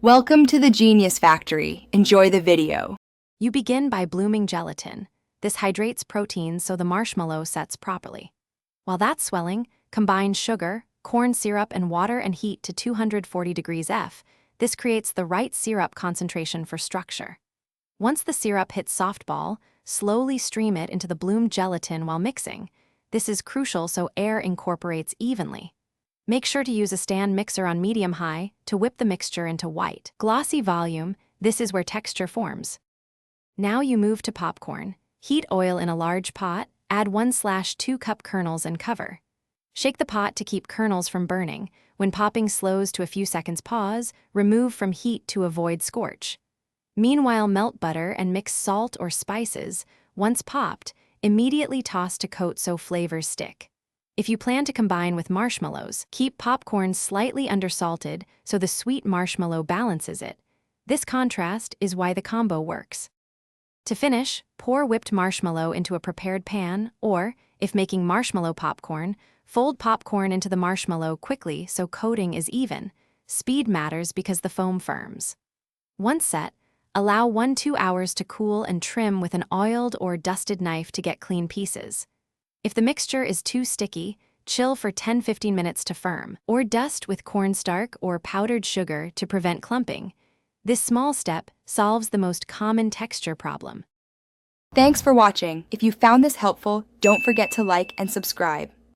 Welcome to the Genius Factory. Enjoy the video. You begin by blooming gelatin. This hydrates proteins so the marshmallow sets properly. While that's swelling, combine sugar, corn syrup, and water and heat to 240 degrees F. This creates the right syrup concentration for structure. Once the syrup hits softball, slowly stream it into the bloomed gelatin while mixing. This is crucial so air incorporates evenly. Make sure to use a stand mixer on medium-high to whip the mixture into white, glossy volume. This is where texture forms. Now you move to popcorn. Heat oil in a large pot, add 1/2 cup kernels and cover. Shake the pot to keep kernels from burning. When popping slows to a few seconds, pause, remove from heat to avoid scorch. Meanwhile, melt butter and mix salt or spices. Once popped, immediately toss to coat so flavors stick. If you plan to combine with marshmallows, keep popcorn slightly undersalted so the sweet marshmallow balances it. This contrast is why the combo works. To finish, pour whipped marshmallow into a prepared pan, or, if making marshmallow popcorn, fold popcorn into the marshmallow quickly so coating is even. Speed matters because the foam firms. Once set, allow 1-2 hours to cool and trim with an oiled or dusted knife to get clean pieces. If the mixture is too sticky, chill for 10-15 minutes to firm, or dust with cornstarch or powdered sugar to prevent clumping. This small step solves the most common texture problem. Thanks for watching. If you found this helpful, don't forget to like and subscribe.